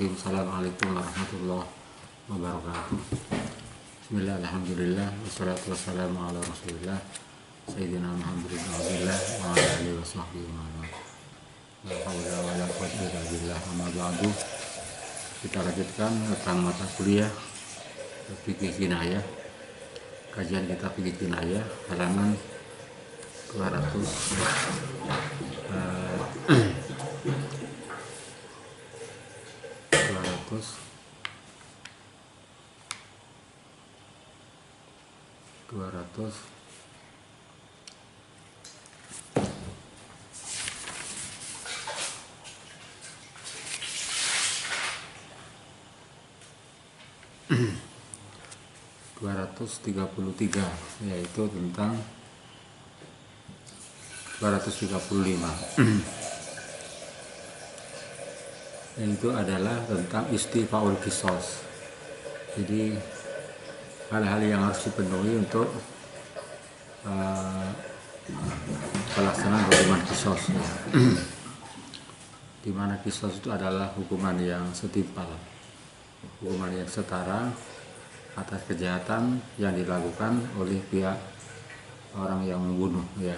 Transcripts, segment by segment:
Bismillahirrahmanirrahim. Assalamualaikum warahmatullahi wabarakatuh. Bismillah, alhamdulillah, wassalatu wassalamu ala rasulillah Sayyidina Muhammad bin Abdullah wa ala alihi wa sahbihi wa ala la hawla wa la quwwata illa billah. Amma ba'du. Kita lanjutkan tentang mata kuliah Fikih Kinayah. Kajian kita Fikih Kinayah halaman 200 233, yaitu tentang 235 itu adalah tentang istifaul qisas. Jadi hal-hal yang harus dipenuhi untuk pelaksanaan hukuman qisas, di mana qisas itu adalah hukuman yang setimpal, hukuman yang setara atas kejahatan yang dilakukan oleh pihak orang yang membunuh, ya.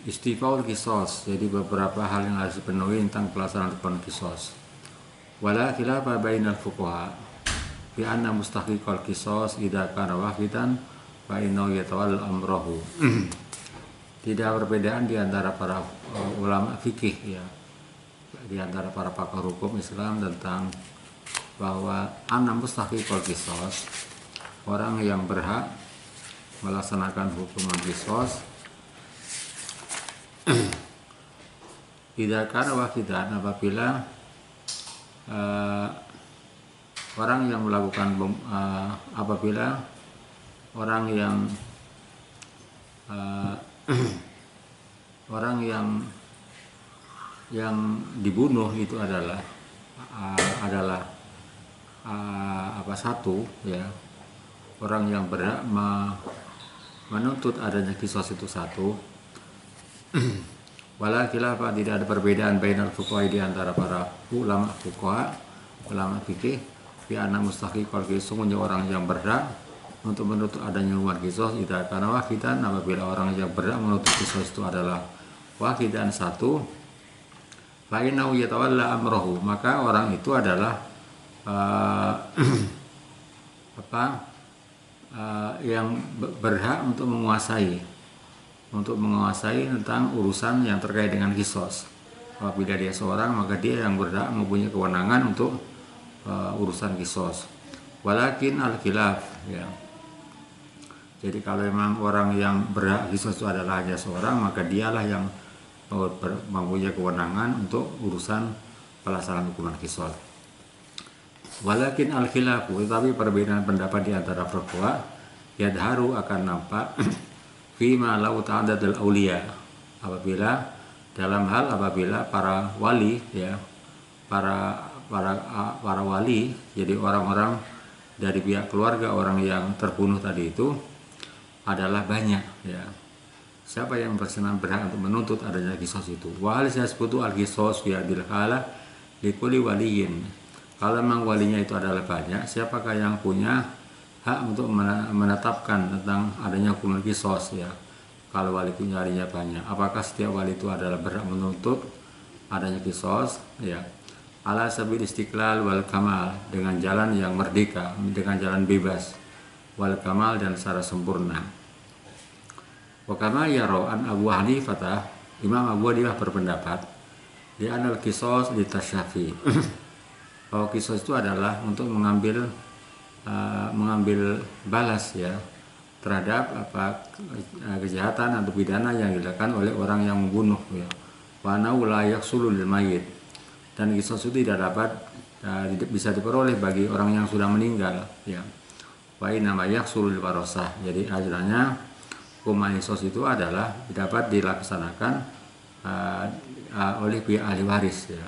Istifaul qisas, jadi beberapa hal yang harus dipenuhi tentang pelaksanaan hukuman qisas. Wala khilafa bainal fuqaha bi anna mustahiqal qisas idza kana wahidan fa innahu yatawalla amrahu. Tidak perbedaan di antara para ulama fikih, ya, di antara para pakar hukum Islam tentang bahwa anna mustahiqal qisas, orang yang berhak melaksanakan hukuman qisas, idza kana wahidan, apabila orang yang melakukan apabila orang yang dibunuh itu adalah satu, ya, orang yang berhak menuntut adanya qisas itu satu. Wala khilafa, tidak ada perbedaan bainal fuqaha, di antara para ulama fuqaha, ulama fikih, bi anna mustahiqal qisas, orang yang berhak untuk menuntut adanya hukuman qisas idza kana wahidan, apabila orang yang berhak menuntut qisas itu adalah wahidan, satu, fa innahu yatawalla amrahu, maka orang itu adalah yang berhak untuk menguasai tentang urusan yang terkait dengan qisas. Apabila dia seorang, maka dia yang berhak mempunyai kewenangan untuk urusan qisas. Walakin al-khilaf, ya. Jadi kalau memang orang yang berhak qisas itu adalah hanya seorang, maka dialah yang mempunyai kewenangan untuk urusan pelaksanaan hukuman qisas. Walakin al-khilafu, tetapi perbedaan pendapat di antara fuqaha yadharu, akan nampak fima lau ta'addadul auliya, apabila para wali, ya, para wali, jadi orang-orang dari pihak keluarga orang yang terbunuh tadi itu adalah banyak, ya. Siapa yang berkenan berhak untuk menuntut adanya qisas itu? Wa hal yasbutu al-qisas fi adil halah likulli waliyin. Kalau memang walinya itu adalah banyak, siapakah yang punya hak untuk menetapkan tentang adanya hukuman qisas, ya? Kalau wali punya walinya banyak, apakah setiap wali itu adalah berhak menuntut adanya qisas, ya? Ala sabil istiqlal wal kamal, dengan jalan yang merdeka, dengan jalan bebas, wal kamal, dan secara sempurna. Wa kama yaro an Abu Hanifah, Imam Abu Hanifah berpendapat di anal qisas litasyafi, bahwa qisas itu adalah untuk mengambil balas, ya, terhadap kejahatan atau pidana yang dilakukan oleh orang yang membunuh, ya. Wa nau la yahsulu lil mayyit, dan qisas itu tidak bisa diperoleh bagi orang yang sudah meninggal, ya. Wa inna ma yahsulu lil warasah, jadi ajarannya hukuman qisas itu adalah dapat dilaksanakan oleh pihak ahli waris, ya.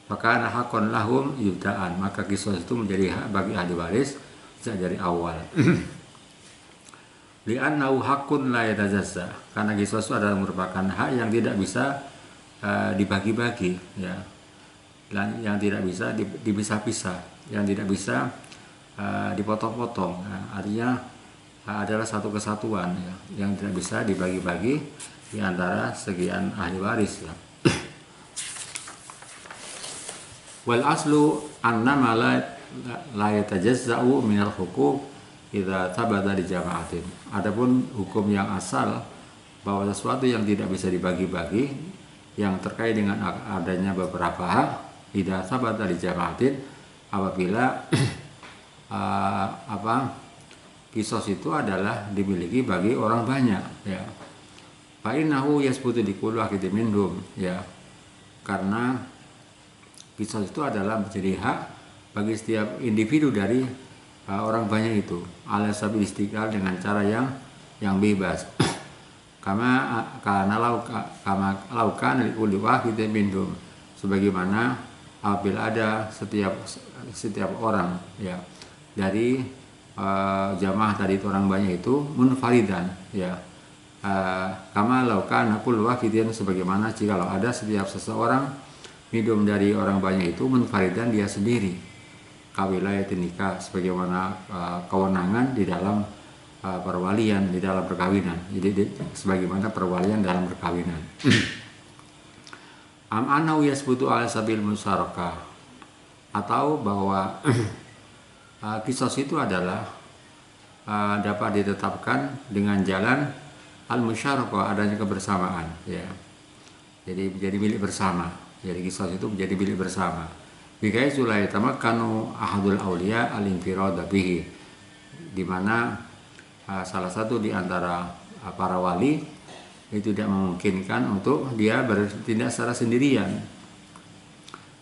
Maka hakon lahum yudaan, maka qisas itu menjadi hak bagi ahli waris sejak dari awal. Li'annahu hakun la yatajazza, karena qisas itu adalah merupakan hak yang tidak bisa dibagi-bagi, ya. yang tidak bisa dipisah-pisah, yang tidak bisa dipotong-potong. Artinya adalah satu kesatuan ya, yang tidak bisa dibagi-bagi di antara sekian ahli waris ya. Wal aslu annama la yatajazza'u minal huquq idza thabata di jama'atin. Adapun hukum yang asal bahwa sesuatu yang tidak bisa dibagi-bagi yang terkait dengan adanya beberapa hak idza thabata di jama'atin, apabila kisos itu adalah dimiliki bagi orang banyak ya. Fa innahu yasbutu di kulli wahidin minhum ya. Karena kisos itu adalah menjadi hak bagi setiap individu dari orang banyak itu, ala sabil istiqlal, dengan cara yang bebas. Karena laukan li kulli wahidin minhum, sebagaimana apabila ada setiap orang ya dari jamaah tadi itu orang banyak itu munfaridan ya, kama laukan kullu wahidin, sebagaimana jikalau ada setiap seseorang minum dari orang banyak itu munfaridan, dia sendiri, kawilayatin nikah, sebagaimana kewenangan di dalam perwalian, di dalam perkawinan. Jadi sebagaimana perwalian dalam perkawinan. Am anau yasbutu ala sabil musyarakah, atau bahwa kisos itu adalah dapat ditetapkan dengan jalan al-musyarakah, adanya kebersamaan ya. Jadi menjadi milik bersama. Jadi kisos itu menjadi milik bersama. Bikai sulai tamakkanu ahadul auliya al-infirad bihi, di mana salah satu di antara para wali itu tidak memungkinkan untuk dia bertindak secara sendirian.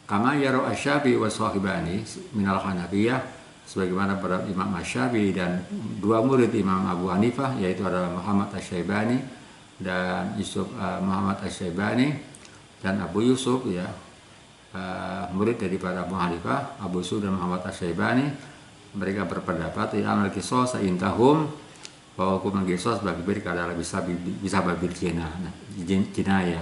Kama yaro asy-Syafi'i wa sahibani minal Hanafiyah, sebagaimana para Imam Asy-Syafi'i dan dua murid Imam Abu Hanifah, yaitu adalah Muhammad Asy-Syaibani dan Yusuf Muhammad Asy-Syaibani dan Abu Yusuf ya, murid daripada Abu Hanifah, Abu Yusuf dan Muhammad Asy-Syaibani. Mereka berpendapat ya amal qisas intahum, bahwa hukuman qisas bagi mereka adalah bisa babil jinayah.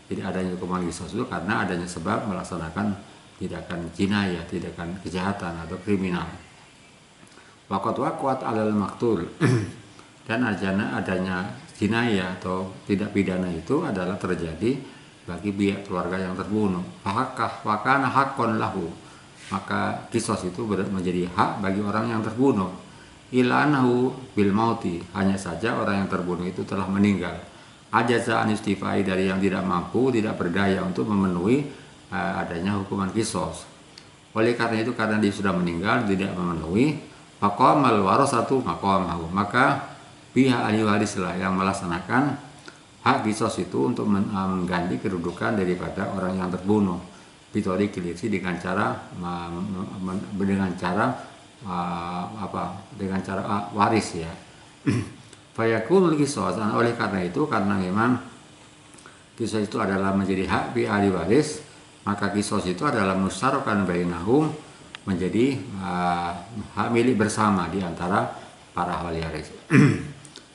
Jadi adanya hukuman qisas itu karena adanya sebab melaksanakan tindakan jinayah, tindakan kejahatan atau kriminal. Waqat alal maktul dan adanya jinayah atau tidak pidana itu adalah terjadi bagi pihak keluarga yang terbunuh. Fakana haqqon lahu, maka kisos itu menjadi hak bagi orang yang terbunuh. Ilanahu bil mauti, hanya saja orang yang terbunuh itu telah meninggal. Ajaza an istifai, dari yang tidak mampu, tidak berdaya untuk memenuhi adanya hukuman kisos. Oleh karena itu, karena dia sudah meninggal tidak memenuhi, faqamal warasatu maqamahu, maka pihak ahli warislah yang melaksanakan hak kisos itu untuk mengganti kedudukan daripada orang yang terbunuh. Bitori kilisi, dengan cara waris ya. Fayakul kisos, oleh karena itu, karena memang kisos itu adalah menjadi hak pihak ahli waris, maka kisos itu adalah musyarakan bainahum, menjadi hak milik bersama di antara para ahli waris.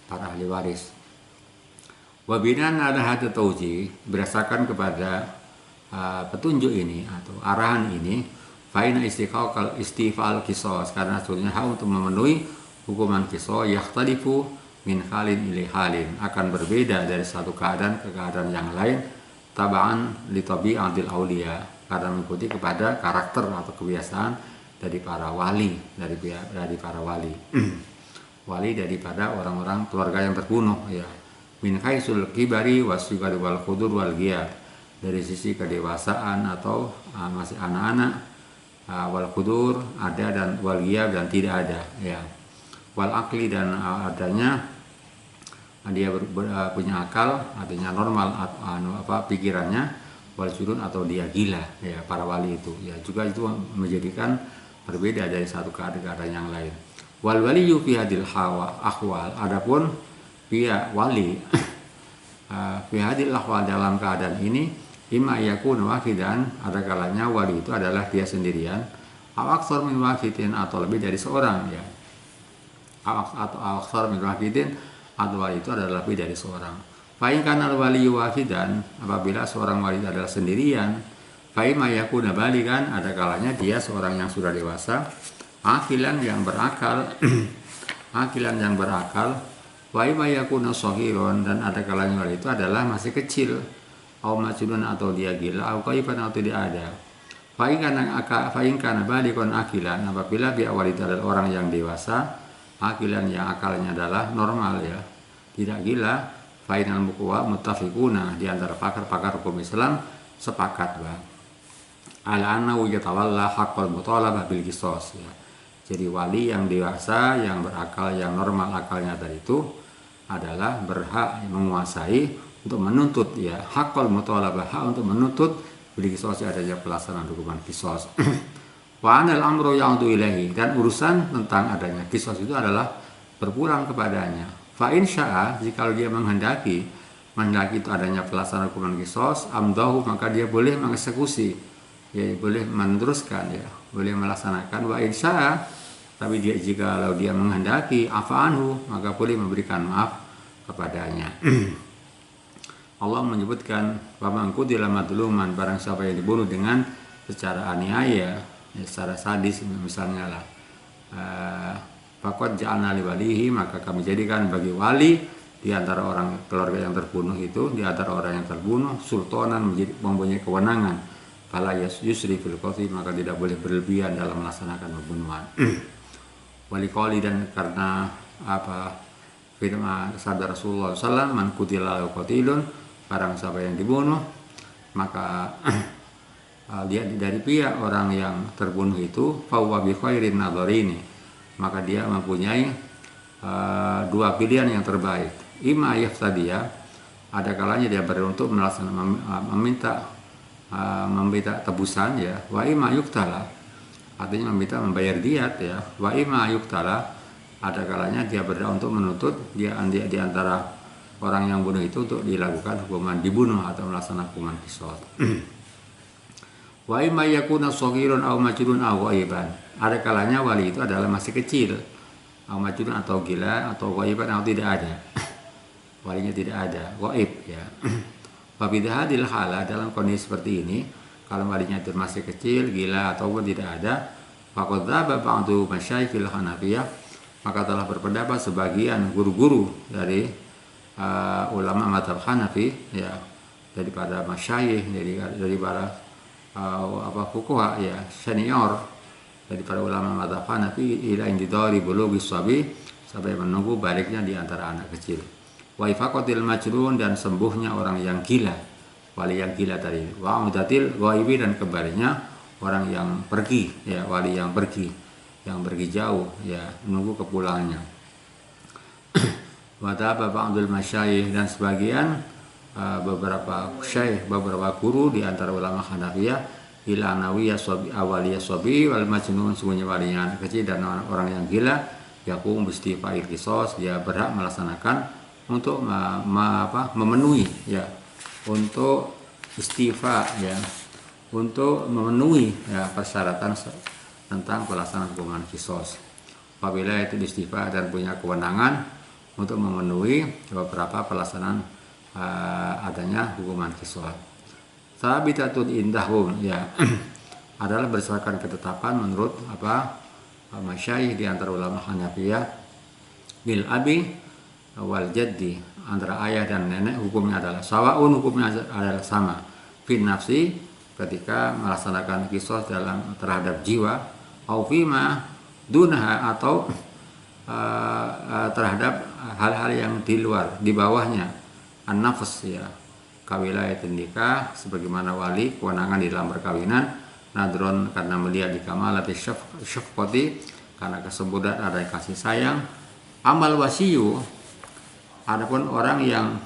Para ahli waris. Wabinan ada hati tauji, berdasarkan kepada petunjuk ini atau arahan ini, faina istifal kisos, karena sebetulnya hak untuk memenuhi hukuman kisos yakhtalifu min halin ila halin, akan berbeda dari satu keadaan ke keadaan yang lain, tabaan li tabi'atil auliya, karena mengikuti kepada karakter atau kebiasaan dari para wali, dari para wali. Wali daripada orang-orang keluarga yang terbunuh ya. Min haisul kibari wasyugari wal qudur wal ghiyab, dari sisi kedewasaan atau masih anak-anak, wal qudur ada dan wal ghiyab dan tidak ada ya. Wal akli, dan adanya dia punya akal, artinya normal pikirannya, wal junun atau dia gila ya, para wali itu ya, juga itu menjadikan berbeda dari satu keadaan yang lain. Wal waliyu fi hadil ahwal, adapun pihak wali fi hadil ahwal, dalam keadaan ini, imma yakun wahidan, ada kalanya wali itu adalah dia sendirian, aw aktsar min wahidin, atau lebih dari seorang ya, aw aktsar min wahidin, atau wali itu adalah lebih dari seorang. Fa in kana al waliyu wahidan, apabila seorang wali adalah sendirian, Faima yakuna baligan, ada kalanya dia seorang yang sudah dewasa, akilan yang berakal, akilan yang berakal. Faima yakuna shagiron, dan ada kalanya wali itu adalah masih kecil, au majnun atau dia gila, au qaifan atau dia ada. Fa'in kana balikon akilan, apabila dia wali itu adalah orang yang dewasa, akilan yang akalnya adalah normal ya, tidak gila. Fa'inal muqwa muttafiquna, di antara pakar-pakar hukum Islam sepakat bang, ala annahu yatawalla haqqal mutalabah bil qisas ya. Jadi wali yang dewasa, yang berakal, yang normal akalnya tadi itu adalah berhak menguasai untuk menuntut ya, haqqal mutalabah, hak untuk menuntut bil qisas, adanya pelaksanaan hukuman qisas. Wa anal amru ya'udu ilaihi, dan urusan tentang adanya qisas itu adalah berpulang kepadanya. Fa in syaa, jika dia menghendaki itu adanya pelaksanaan hukuman qisas, amdahu, maka dia boleh mengeksekusi ya, boleh meneruskan ya, boleh melaksanakan. Wa in syaa, tapi jika dia menghendaki afa'anhu, maka boleh memberikan maaf kepadanya. Allah menyebutkan faman qutila madluman, barang siapa yang dibunuh dengan secara aniaya ya, secara sadis misalnya lah, faqad ja'alna li walihi, maka kami jadikan bagi wali di antara orang keluarga yang terbunuh itu, di antara orang yang terbunuh, sultanan, mempunyai kewenangan, fala yusri fil qatl, maka tidak boleh berlebihan dalam melaksanakan pembunuhan. Wali qali, dan karena apa, firman sabda Rasulullah SAW, man qutila qatilun, barang siapa yang dibunuh, maka dia dari pihak orang yang terbunuh itu, fahuwa bi khairin nadharini, maka dia mempunyai dua pilihan yang terbaik. Ima yaftadiya, ada kalanya dia beruntuk meminta tebusan ya, wa ima yuktala, artinya meminta membayar diat ya, wa ima yuktala, ada kalanya dia berhak untuk menuntut dia di antara orang yang bunuh itu untuk dilakukan hukuman dibunuh atau melaksanakan hukuman qisas. Wa imma yakuna shaghirun aw majnun aw ghaiban, ada kalanya wali itu adalah masih kecil, aw majnun atau gila, atau ghaiban atau tidak ada. Walinya tidak ada, ghaib ya. Wa bidhadil hala, dalam kondisi seperti ini, kalau walinya itu masih kecil, gila ataupun tidak ada, faqad dzaba ba'du masyayikhil Hanafiyah, maka telah berpendapat sebagian guru-guru dari ulama mazhab Hanafi ya, daripada masyayikh, daripada fuqaha ya, senior daripada ulama mazhab Hanafi, ila indidari bulughi shabi, sampai menunggu baliknya di antara anak kecil. Wa ifaqatil majnun, dan sembuhnya orang yang gila, wali yang gila tadi. Wa udatil ghaibi, dan kembalinya orang yang pergi ya, wali yang pergi jauh ya, menunggu kepulangannya. Wadaba ba'dul masyayikh, dan sebagian beberapa syekh, beberapa guru di antara ulama Hanafiyah, ila nawiyah sabi awaliyah sabi wal majnun, sungguhnya walinya anak kecil dan orang yang gila, yaqum bistifa'il qisas, dia berhak melaksanakan untuk memenuhi ya, untuk istifa ya, untuk memenuhi ya persyaratan tentang pelaksanaan hukuman qisas. Apabila itu istifa dan punya kewenangan untuk memenuhi beberapa pelaksanaan adanya hukuman qisas. Sabitatun indahum ya, adalah berdasarkan ketetapan menurut masyayikh di antara ulama Hanafiyah, bil abi wal jaddi, antara ayah dan nenek hukumnya adalah sawaun, hukumnya adalah sama, fin nafsi, ketika melaksanakan qisas terhadap jiwa, au fima dunaha, atau terhadap hal-hal yang di luar, di bawahnya, an-nafs ya, kawilayatin nikah, sebagaimana wali kewenangan di dalam perkawinan, nadron, karena melihat di kamalati syafqati, karena kesempurnaan ada kasih sayang. Amal wasiyu, adapun orang yang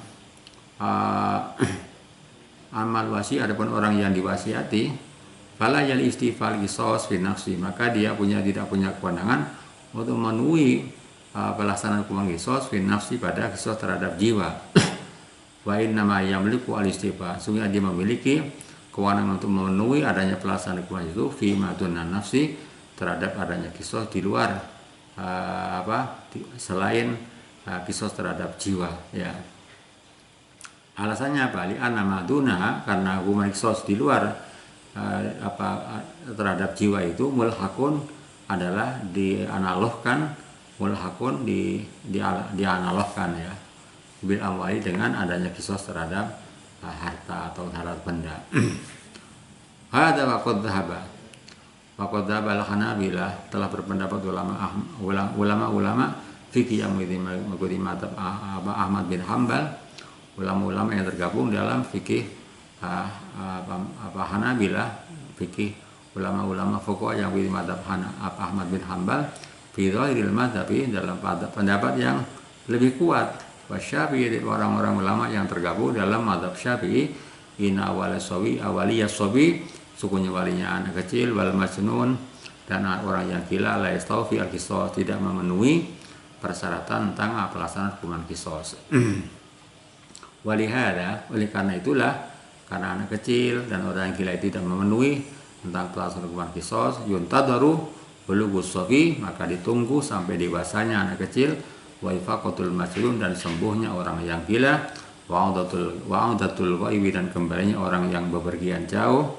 amal wasi, adapun orang yang diwasiati, fala yal istifal qisas fi nafsi, maka dia tidak punya kewenangan untuk memenuhi pelaksanaan hukuman qisas fi nafsi, pada qisas terhadap jiwa. Wa inna ma yamliku al-istifa, sungguh dia memiliki kewenangan untuk memenuhi adanya pelaksanaan hukuman itu fi madunnan nafsi, terhadap adanya qisas di luar selain qisas terhadap jiwa ya. Alasannya apa? Li anna maduna, karena hukuman qisas di luar terhadap jiwa itu mulhakun adalah dianalogkan, mulhakun dianalogkan ya bil amwali dengan adanya kisos terhadap harta atau terhadap benda. Hada waqad dhahaba al-Hanabilah, telah berpendapat ulama fikih yang mengikuti mazhab Ahmad bin Hambal, ulama-ulama yang tergabung dalam fikih Hanabilah, fikih ulama-ulama fuqaha yang mengikuti mazhab Ahmad bin Hambal fi dhahiril mazhabi, dalam pendapat yang lebih kuat, wasyafi'i, orang-orang ulama yang tergabung dalam mazhab Syafi'i, inna awaliyas sabi, sukunya walinya anak kecil, wal majnun, dan orang yang gila, la yastawfi al-qisas, tidak memenuhi persyaratan tentang pelaksanaan hukuman qisas. Walihada, oleh karena itulah, karena anak kecil dan orang yang gila itu tidak memenuhi tentang pelaksanaan hukuman qisas, yuntadaru bulughus sabi, maka ditunggu sampai dewasanya anak kecil, wa ifaqatul majnun, dan sembuhnya orang yang gila, wa'udatul ghaibi, dan kembalinya orang yang bepergian jauh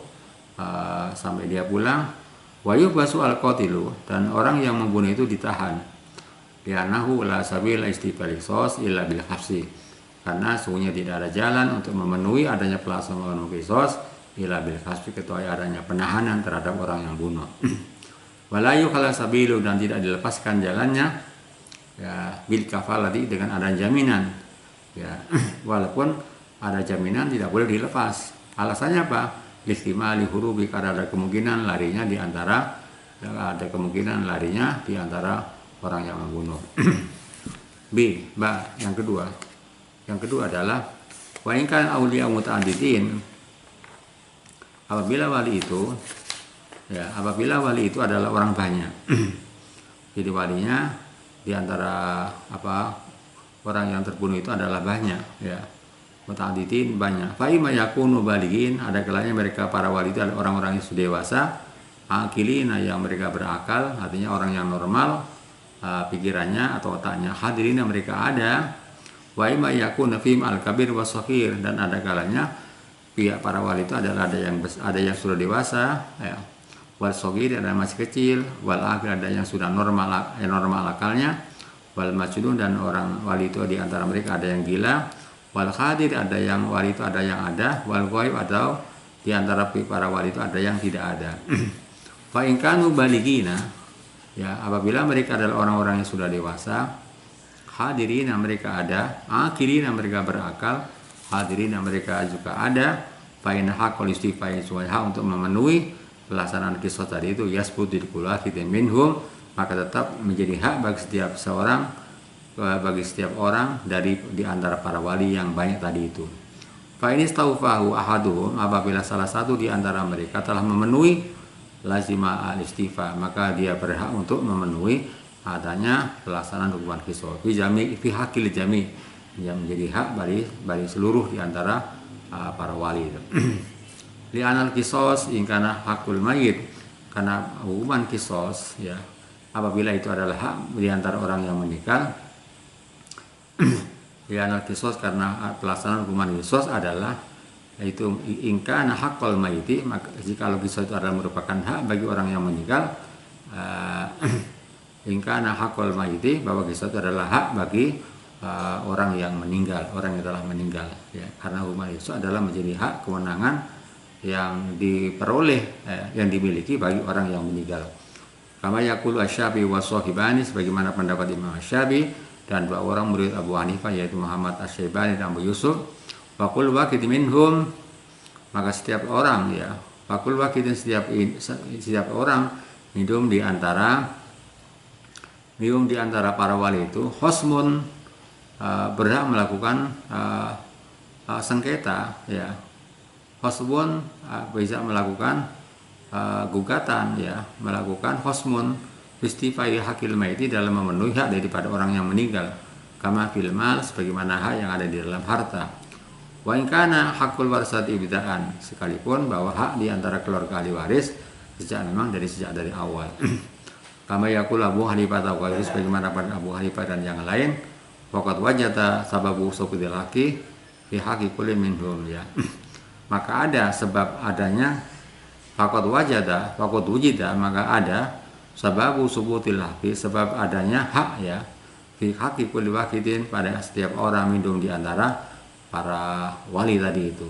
sampai dia pulang, wa yubasu al-qatilu, dan orang yang membunuh itu ditahan, li'annahu la sabila istibali qisas illa bil hafsi, karena sungguhnya tidak ada jalan untuk memenuhi adanya pelaksanaan qisas illa bil hafsi, kecuali adanya penahanan terhadap orang yang bunuh. Walayu khala sabilu, dan tidak dilepaskan jalannya ya bil kafalati, dengan ada jaminan ya walaupun ada jaminan tidak boleh dilepas. Alasannya apa? Listimali hurubi, karena ada kemungkinan larinya di antara orang yang membunuh. Yang kedua adalah wa in kan auliya muta'addidin, apabila wali itu adalah orang banyak. Jadi walinya di antara orang yang terbunuh itu adalah banyak ya, muta'addidin, banyak. Fa imma yakunu balighin, ada kalanya mereka para wali itu adalah orang-orang yang sudah dewasa, akilina, yang mereka berakal, artinya orang yang normal pikirannya atau otaknya, hadirina, mereka ada. Wa imma yakunu fihim al-kabir was-saghir, dan ada kalanya pihak para wali itu adalah ada yang sudah dewasa ya, wal saghir, ada yang masih kecil, wal aqil, ada yang sudah normal akalnya, wal majnun, dan orang wali itu di antara mereka ada yang gila, wal khadir, ada yang wali itu ada yang ada, wal ghaib, atau di antara para wali itu ada yang tidak ada. Fa in kanu balighina, ya apabila mereka adalah orang-orang yang sudah dewasa, hadirina, mereka ada, akilina, mereka berakal, hadirina, mereka juga ada, fa in haqqul istifai, untuk memenuhi pelaksanaan qisas tadi itu, yasbutul kulafidin minhum, maka tetap menjadi hak bagi setiap orang di antara para wali yang banyak tadi itu. Fa in istawfahu ahaduhum, apabila salah satu di antara mereka telah memenuhi lazima al-istifa, maka dia berhak untuk memenuhi adanya pelaksanaan hukuman qisas fi haqqil jami, yang menjadi hak bagi seluruh di antara para wali itu. Li'anal qisas in kana hakul mayit, karena hukuman qisas ya apabila itu adalah hak di antara orang yang meninggal. Li'anal qisas, karena pelaksanaan hukuman qisas adalah yaitu in kana hakul mayiti, maka jika qisas itu adalah merupakan hak bagi orang yang meninggal, in kana hakul mayiti, bahwa qisas itu adalah hak bagi orang yang meninggal, orang yang telah meninggal ya, karena hukuman qisas adalah menjadi hak kewenangan yang diperoleh yang dimiliki bagi orang yang meninggal. Kama yaqulu Asy-Syafi'i wa Shahibani, sebagaimana pendapat Imam Asy-Syafi'i dan dua orang murid Abu Hanifah, yaitu Muhammad Asy-Syaibani dan Abu Yusuf. Wa kullu wahidin minhum, maka setiap orang ya, wa kullu wahidin, setiap orang minhum di antara para wali itu, hosmun, berhak melakukan sengketa ya, hosmun bisa melakukan gugatan ya, melakukan hosmun istifai hakil maiti, dalam memenuhi hak daripada orang yang meninggal, kama fil mal, sebagaimana hak yang ada di dalam harta. Wa in kana hakul warisati ibtidaan, sekalipun bahwa hak di antara keluarga ahli waris sejak dari awal. Kama yaqul Abu Hanifah wa ghairihi, sebagaimana pada Abu Hanifah dan yang lain, waqad wajata sababu suqudil haqi fi haqqi kulli minhum ya. Maka ada sebab adanya faqad wujida, maka ada sababu subutil haqqi, sebab adanya hak ya, fi haqqi kulli wahidin, pada setiap orang minum di antara para wali tadi itu.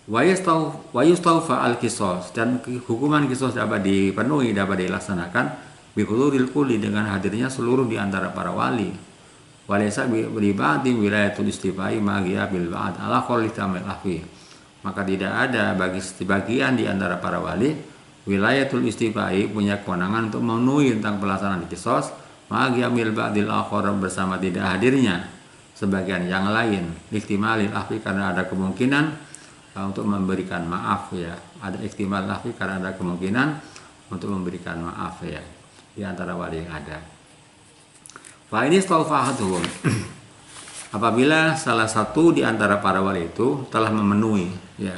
Wa yustawfa al-qisas, dan hukuman qisas dapat dipenuhi, dapat dilaksanakan bi huduril kulli, dengan hadirnya seluruh di antara para wali. Walaysa bi ba'di wilayatul istifai magia bil ba'd ala qawli tamil ahfi, maka tidak ada bagi sebagian di antara para wali wilayatul istifai, punya kewenangan untuk memenuhi tentang pelaksanaan qisas magia bil ba'dil akhar, bersama tidak hadirnya sebagian yang lain, ihtimalil ahfi, karena ada kemungkinan untuk memberikan maaf ya, ada ihtimal ahfi, karena ada kemungkinan untuk memberikan maaf ya di antara wali yang ada. Fa ini stawfa'atuhum, apabila salah satu di antara para wali itu telah memenuhi ya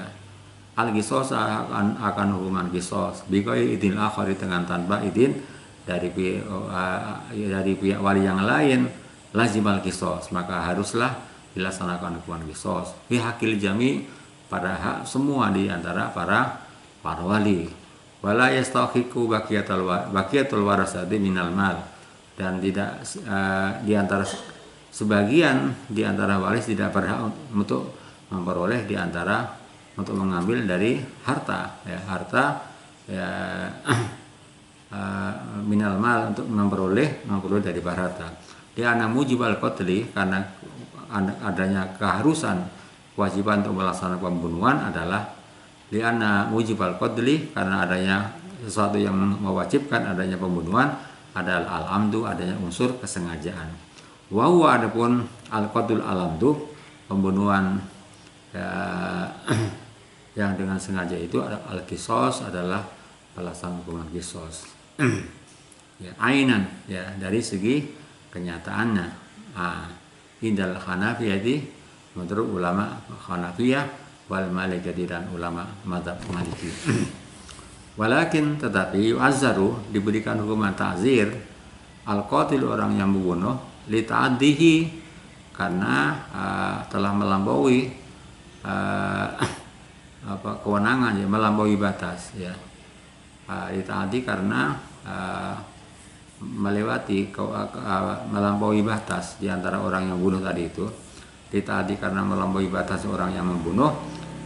al-qisas, akan hukuman qisas biqai idin akhari, dengan tanpa izin dari pihak wali yang lain, lazimal qisas, maka haruslah dilaksanakan hukuman qisas fi hakil jami, pada hak semua di antara para wali. Wala yastahiqu baqiyatul warasati minal mal, dan tidak di antara sebagian di antara waris tidak berhak untuk memperoleh di antara, untuk mengambil dari harta ya, minal mal, untuk memperoleh dari harta. Dia ana mujibal qatli, karena adanya keharusan kewajiban untuk melaksanakan pembunuhan adalah li'anna mujibal qatli, karena adanya sesuatu yang mewajibkan adanya pembunuhan adalah al-amdu, adanya unsur kesengajaan. Wa huwa, adapun al-qatl al-amdu, pembunuhan yang dengan sengaja itu al-qisas, adalah pelaksanaan hukuman qisas ya, ainan ya, dari segi kenyataannya. Indal Hanafiyati, menurut ulama Hanafiyah, wal Malikiyah, dan ulama mazhab Maliki. Walakin, tetapi yu'azzaru, diberikan hukuman ta'zir al-qatil, orang yang membunuh, li ta'addihi, karena telah melampaui kewenangan ya, melampaui batas ya. Li ta'addi, karena melewati melampaui batas di antara orang yang bunuh tadi itu. Ditadi, karena melampaui batas orang yang membunuh,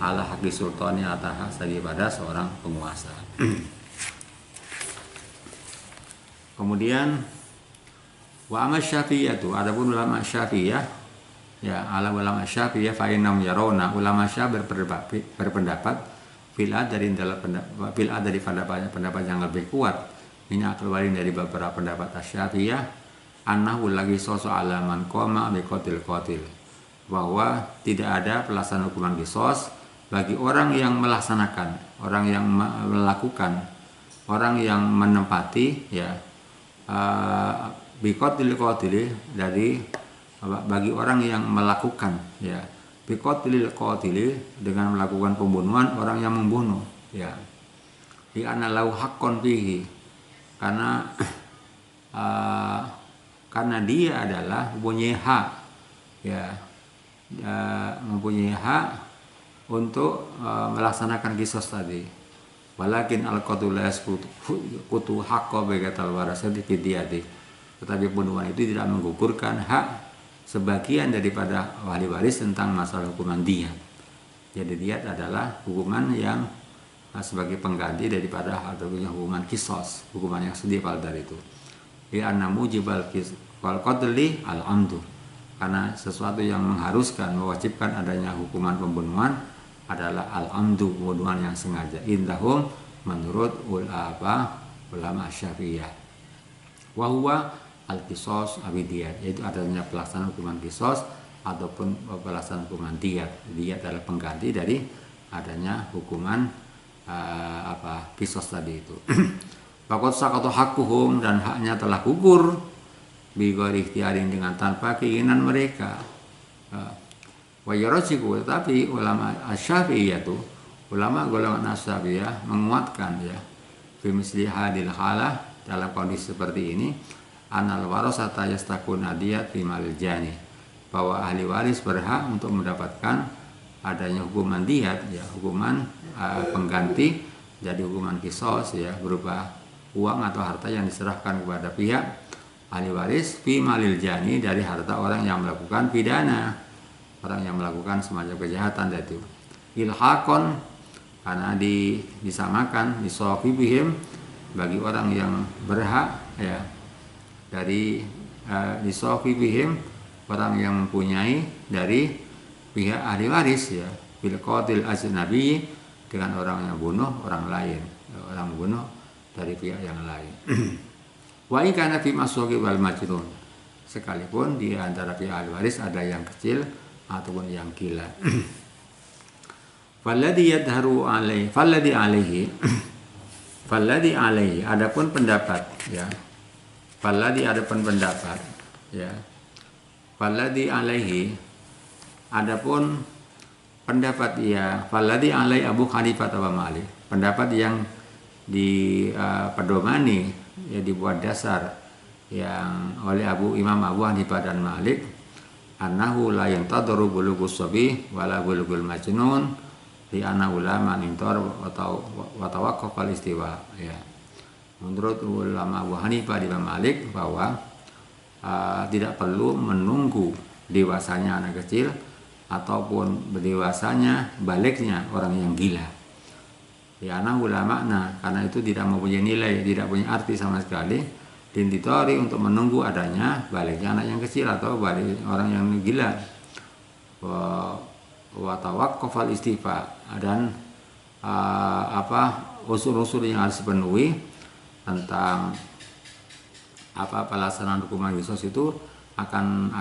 ala haqi sultani, atas hak daripada seorang penguasa. Kemudian wa amma Syafi'iyah, adapun ulama Syafi'iyah ya, ala ulama Syafi'iyah fa innahum yarawna, ulama Syafi'iyah berpendapat dari pendapat yang lebih kuat, minyak keluarin dari beberapa pendapat Syafi'iyah, annahu lagi sosok alaman qoma bi qatil, bahwa tidak ada pelaksanaan hukuman qisas bagi orang yang melaksanakan, orang yang melakukan, orang yang menempati ya, bi qatil dari bagi orang yang melakukan ya, bi qatil dengan melakukan pembunuhan orang yang membunuh ya, di anna lahu haqqon fihi, karena dia adalah mempunyai hak ya, mempunyai hak untuk melaksanakan qisas tadi. Walakin al-qatlu la yasqutu haqqo baital warasati fi diyati, tetapi pembunuhan itu tidak menggugurkan hak sebagian daripada wali waris tentang masalah hukuman diyat. Jadi diyat adalah hukuman yang sebagai pengganti daripada hukuman qisas, hukuman yang setimpal dari itu. Li anna mujibal qatli al-amdu, karena sesuatu yang mengharuskan, mewajibkan adanya hukuman pembunuhan adalah al-amdu, pembunuhan yang sengaja. Indahum, menurut ulama Syafi'iyah. Wa huwa al-qisas abidiyat, yaitu adanya pelaksanaan hukuman qisas ataupun pelaksanaan hukuman diyat. Diyat adalah pengganti dari adanya hukuman qisas tadi itu. Faqad saqata haqquhum, dan haknya telah gugur bi ghairi ikhtiarin, dengan tanpa keinginan mereka. Wa yarjiku, tetapi ulama Asy-Syafi'iyah itu, ulama golongan Asy-Syafi'iyah menguatkan ya, fi misli hadil halah, dalam kondisi seperti ini, anal warasata yastakun adiyat fi malil jani, bahwa ahli waris berhak untuk mendapatkan adanya hukuman diyat, ya hukuman pengganti jadi hukuman kisos, ya berupa uang atau harta yang diserahkan kepada pihak ahli waris fi malil jani, dari harta orang yang melakukan pidana, orang yang melakukan semacam kejahatan, yaitu ilhaqon, karena disamakan disofibihim, bagi orang yang berhak, ya dari disofibihim, orang yang mempunyai dari pihak ahli waris, ya bil qatil ajnabi, dengan orang yang bunuh orang lain, orang bunuh dari pihak yang lain. Wa in kana fi masughi wal majnun, sekalipun di antara pihak ahli waris ada yang kecil ataupun yang gila. Falladhi yadharu alaihi, falladhi alaihi, adapun pendapat, ya falladhi, adapun pendapat, ya falladhi alaihi, adapun pendapat, ya falladhi alaihi Abu Hanifah wa Malik, pendapat yang dipedomani, ya dibuat dasar yang oleh Imam Abu Hanifah dan Malik, annahu la yantadru bulughus sabi wala bulughul majnun di ana ulama nintor atau watawaqqafal istiwa, ya menurut ulama Abu Hanifah dan Malik bahwa tidak perlu menunggu dewasanya anak kecil ataupun berdewasanya baliknya orang yang gila. Ya ana ulama, karena itu tidak mempunyai nilai, tidak punya arti sama sekali, dintitori untuk menunggu adanya baliknya anak yang kecil atau balik orang yang gila. Wa tawaqqafal istifa, dan unsur-unsur yang harus dipenuhi tentang pelaksanaan hukuman kisos itu akan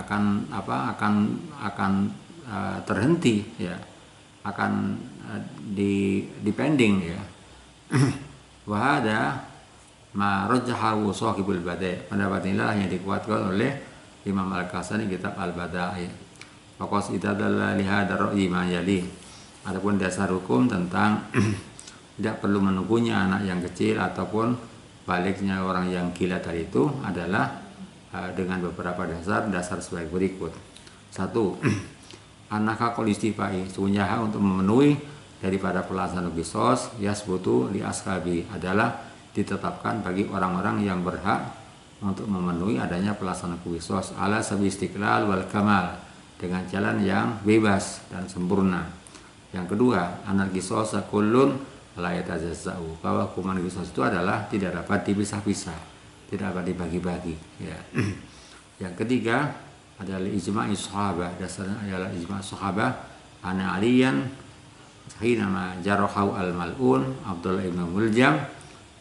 terhenti, ya akan dipending, ya. Wa hada ma rajjahu shahibul bada', pendapat inilah yang dikuatkan oleh Imam Al-Kasani kitab Al-Bada'i. Faqas idadalla lihada ra'yi ma yali, adapun dasar hukum tentang tidak perlu menunggunya anak yang kecil ataupun baliknya orang yang gila tadi itu adalah dengan beberapa dasar sebagai berikut. 1. Anaka qol istifai, sesungguhnya hak untuk memenuhi daripada pelaksanaan kisos yasbutu li ashabi, adalah ditetapkan bagi orang-orang yang berhak untuk memenuhi adanya pelaksanaan kisos ala sabi istiqlal wal kamal, dengan jalan yang bebas dan sempurna. Yang kedua, anak kisos kullun la yatajazza'u, bahwa hukuman kisos itu adalah tidak dapat dipisah-pisah, tidak dapat dibagi-bagi, ya. Yang ketiga adalah ijma' sahabah, dasarnya adalah ijma' sahabah ana aliyan hina jarahu al-mal'un Abdullah ibn Muljam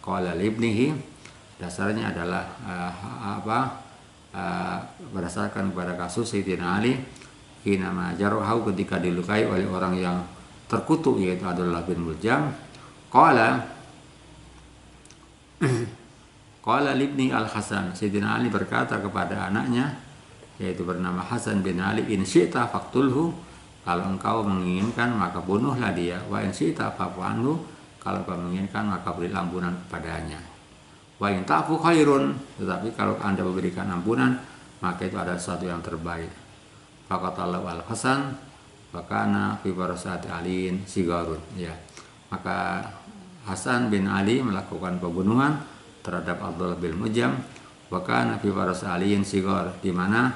qala li ibnihi, dasarnya adalah berdasarkan kepada kasus Sayyidina Ali hina jarahu, ketika dilukai oleh orang yang terkutuk, yaitu Abdullah bin Muljam. Qala libni al-Hasan, Sayyidina Ali berkata kepada anaknya, yaitu bernama Hasan bin Ali, in syi'ta faqtulhu, kalau engkau menginginkan maka bunuhlah dia, wa in syi'ta fa'fu anhu, kalau engkau menginginkan maka berilah ampunan kepadanya, wa in ta'fu khairun, tetapi kalau Anda memberikan ampunan maka itu adalah sesuatu yang terbaik. Faqatallahu al-Hasan wa kana fi barasati aliin sigarun, ya maka Hasan bin Ali melakukan pembunuhan terhadap Abdullah bin Muljam, wa kana fi barasati aliin sigar, di mana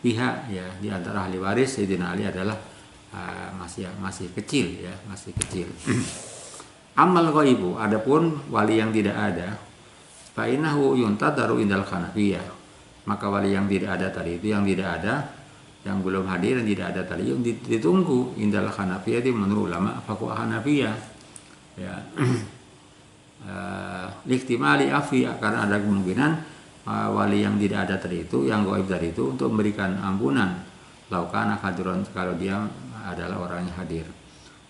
pihak, ya di antara ahli waris Sayyidina Ali adalah masih kecil, ya masih kecil. Amal ghaibu, adapun wali yang tidak ada, fa innahu yuntadaru indal Hanafiyah, maka wali yang tidak ada tadi itu, yang tidak ada, yang belum hadir dan tidak ada tadi, yang ditunggu indal Hanafiyah, itu menurut ulama fuqaha Hanafiyah, ya lihtimali afi, karena ada kemungkinan wali yang tidak ada tadi itu, yang gaib tadi itu, untuk memberikan ampunan laukana hadiron, kalau dia adalah orang yang hadir.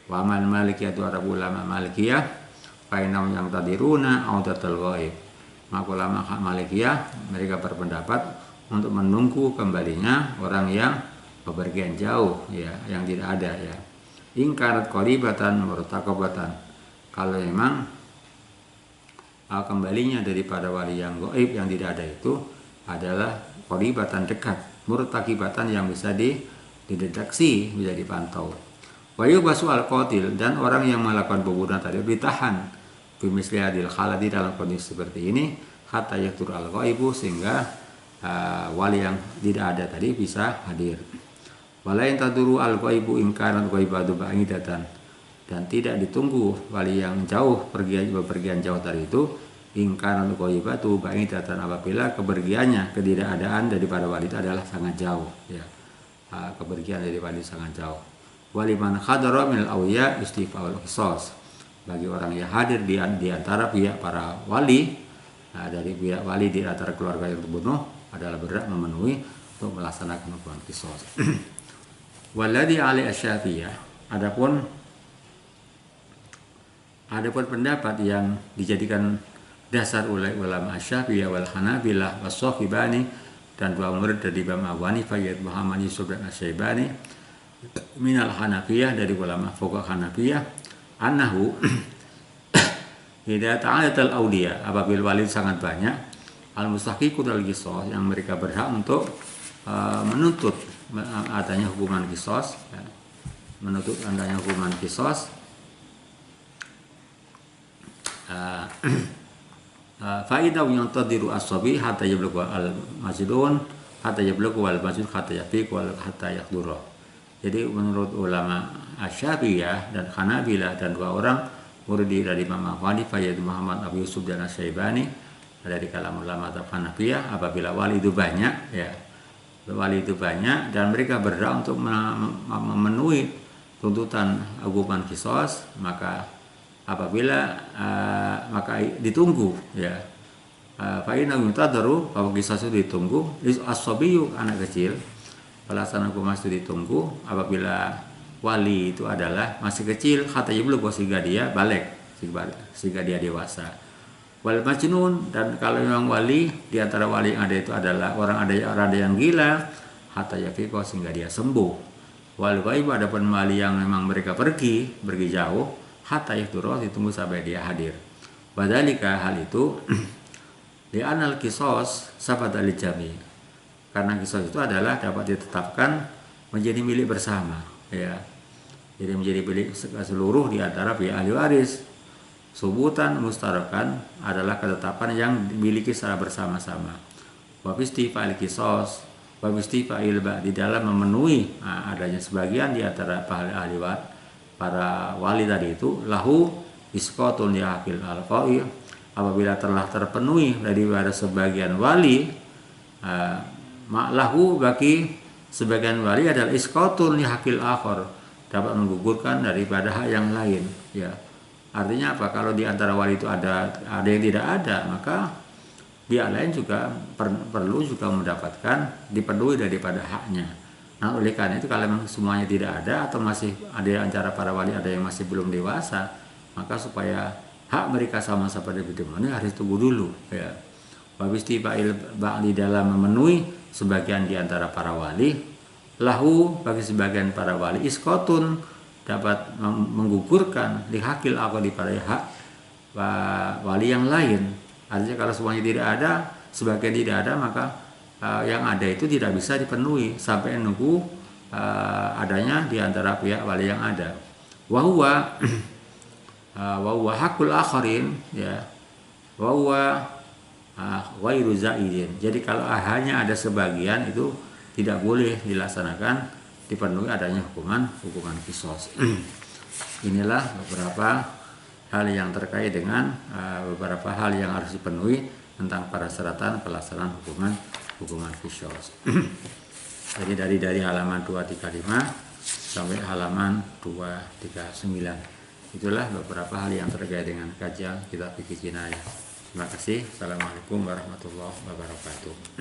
Wa amal malikiyah, itu ada ulama malikiyah, fainam yang tadiruna audatul gaib, maka ulama malikiyah mereka berpendapat untuk menunggu kembalinya orang yang bepergian jauh, ya yang tidak ada, ya ingkarat qaribatan murtaqabatan, kalau memang kembalinya daripada wali yang gaib yang tidak ada itu adalah qaribatan dekat, murtaqibatan yang bisa dideteksi, bisa dipantau. Wa yubasu al-qatil, dan orang yang melakukan pembunuhan tadi ditahan fi misli hadil halati, dalam kondisi seperti ini, hatta yaktur al-ghaibu, sehingga wali yang tidak ada tadi bisa hadir. Wala taduru al-ghaibu in kana al-ghaibatu ba'idatan, dan tidak ditunggu wali yang jauh, bepergian jauh tadi itu, in kana al-ghaibatu ba'idatan, apabila kepergiannya, ketidakadaan daripada wali itu adalah sangat jauh, ya. Kepergian daripada sangat jauh. Waliman khadara min al-awliya istifa'ul qisas, bagi orang yang hadir di antara pihak para wali, dari pihak wali di antara keluarga yang terbunuh, adalah berhak memenuhi untuk melaksanakan hukuman qisas. Walladhi ali asy-Syafi'iyah, adapun pendapat yang dijadikan dasar oleh ulama Asy-Syafi'iyah wal Hanabilah was-Shafibani, dan dua murid dari Imam Abu Hanifah, yaitu Muhammad Yusuf dan Asy-Syaibani, minal Hanafiyah, dari ulama fuqaha Hanafiyah, annahu idza ta'alatal awliya, apabila wali sangat banyak, al-mustahiqu al-qisas, yang mereka berhak untuk menuntut adanya hukuman qisas, ya. Menuntut adanya hukuman qisas, faidah yang tadiru as-sabi hatta yablughu al-majnun hatta yablughu al-majnun hatta yafiq wal hatta yaqdura. Jadi menurut ulama Asy-Syafi'iyah dan Hanabilah, dan dua orang murid dari Imam Abu Hanifah, yaitu Muhammad Abu Yusuf dan Asy-Syaibani, dari kalangan ulama Hanafiyah, apabila wali itu banyak, ya, wali itu banyak, dan mereka berhak untuk memenuhi tuntutan hukuman qisas, maka apabila maka ditunggu, ya, fa inna yutadaru, bahwa qisas itu ditunggu, as-sabiyyu, anak kecil, pelaksanaan hukuman itu ditunggu apabila wali itu adalah masih kecil, hatta yablugh, sehingga dia balik, sehingga dia dewasa. Wal majnun, dan kalau memang wali di antara wali yang ada itu adalah orang ada yang gila, hatta yafiq, sehingga dia sembuh. Wal ghaib, adapun wali yang memang mereka pergi jauh, hatta yahdura, ditunggu sampai dia hadir. Badalika, hal itu li anal qisas sabata lil jami', karena qisas itu adalah dapat ditetapkan menjadi milik bersama, ya. Jadi menjadi milik seluruh di antara pihak ahli waris. Subutan mustarakan adalah ketetapan yang dimiliki secara bersama-sama. Wa istifa'il qisas wa istifa'il di dalam memenuhi adanya sebagian di antara ahli waris, para wali tadi itu, lahu isqatun yaqil al-qa'i, apabila telah terpenuhi daripada sebagian wali, lahu bagi sebagian wali adalah isqatun yaqil akhar, dapat menggugurkan daripada hak yang lain, ya. Artinya apa? Kalau di antara wali itu ada yang tidak ada, maka pihak lain juga perlu juga mendapatkan dipenuhi daripada haknya. Nah, oleh karena itu, kalau memang semuanya tidak ada, atau masih ada antara para wali ada yang masih belum dewasa, maka supaya hak mereka sama-sama ini harus tunggu dulu, ya. Habis tibail ba'li, dalam memenuhi sebagian di antara para wali, lahu bagi sebagian para wali, iskotun, dapat menggugurkan lihakil aku di pada hak wali yang lain. Artinya kalau semuanya tidak ada, sebagian tidak ada, maka yang ada itu tidak bisa dipenuhi sampai nunggu adanya di antara pihak wali yang ada. Wahuwa hakul akharin, ya, wahuwa ghairu zaidin. Jadi kalau hanya ada sebagian, itu tidak boleh dilaksanakan, dipenuhi adanya hukuman qisas. Inilah beberapa hal yang terkait dengan beberapa hal yang harus dipenuhi tentang persyaratan pelaksanaan hukuman qisas. Jadi dari halaman 235 sampai halaman 239, itulah beberapa hal yang terkait dengan kajian kitab fikih Jinayah. Terima kasih. Assalamualaikum warahmatullahi wabarakatuh.